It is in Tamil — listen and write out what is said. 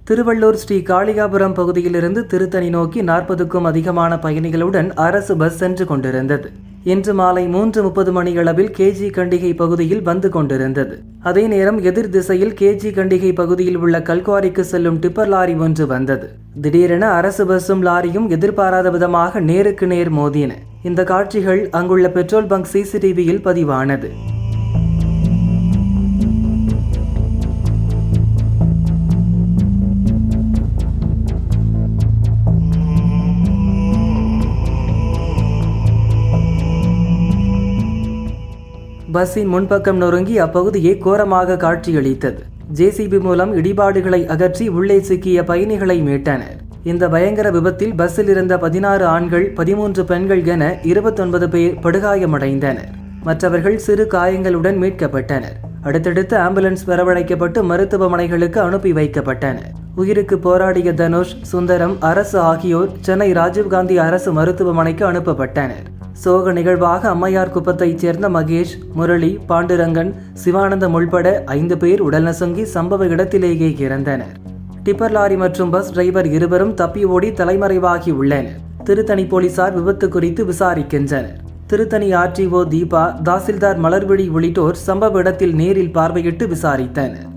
திருவள்ளூர் ஸ்ரீ காளிகாபுரம் பகுதியிலிருந்து திருத்தணி நோக்கி 40க்கும் அதிகமான பயணிகளுடன் அரசு பஸ் சென்று கொண்டிருந்தது. இன்று மாலை 3:30 மணியளவில் கேஜி கண்டிகை பகுதியில் வந்து கொண்டிருந்தது. அதே நேரம் எதிர் திசையில் கேஜி கண்டிகை பகுதியில் உள்ள கல்குவாரிக்கு செல்லும் டிப்பர் லாரி ஒன்று வந்தது. திடீரென அரசு பஸ்ஸும் லாரியும் எதிர்பாராத விதமாக நேருக்கு நேர் மோதின. இந்த காட்சிகள் அங்குள்ள பெட்ரோல் பங்க் சிசிடிவியில் பதிவானது. பஸ்ஸின் முன்பக்கம் நொறுங்கி அப்பகுதியை கோரமாக காட்சியளித்தது. ஜேசிபி மூலம் இடிபாடுகளை அகற்றி உள்ளே சிக்கிய பயணிகளை மீட்டனர். இந்த பயங்கர விபத்தில் பஸ்ஸில் இருந்த 16 ஆண்கள் 13 பெண்கள் என 29 பேர் படுகாயமடைந்தனர். மற்றவர்கள் சிறு காயங்களுடன் மீட்கப்பட்டனர். அடுத்தடுத்து ஆம்புலன்ஸ் வரவழைக்கப்பட்டு மருத்துவமனைகளுக்கு அனுப்பி வைக்கப்பட்டனர். உயிருக்கு போராடிய தனுஷ், சுந்தரம், அரசு ஆகியோர் சென்னை ராஜீவ்காந்தி அரசு மருத்துவமனைக்கு அனுப்பப்பட்டனர். சோக நிகழ்வாக அம்மையார் குப்பத்தைச் சேர்ந்த மகேஷ், முரளி, பாண்டுரங்கன், சிவானந்தம் உள்பட 5 பேர் உடல் நசுங்கி சம்பவ இடத்திலேயே இறந்தனர். டிப்பர் லாரி மற்றும் பஸ் டிரைவர் இருவரும் தப்பி ஓடி தலைமறைவாகி உள்ளனர். திருத்தணி போலீசார் விபத்து குறித்து விசாரிக்கின்றனர். திருத்தணி ஆர்டிஓ தீபா, தாசில்தார் மலர்விழி உள்ளிட்டோர் சம்பவ இடத்தில் நேரில் பார்வையிட்டு விசாரித்தனர்.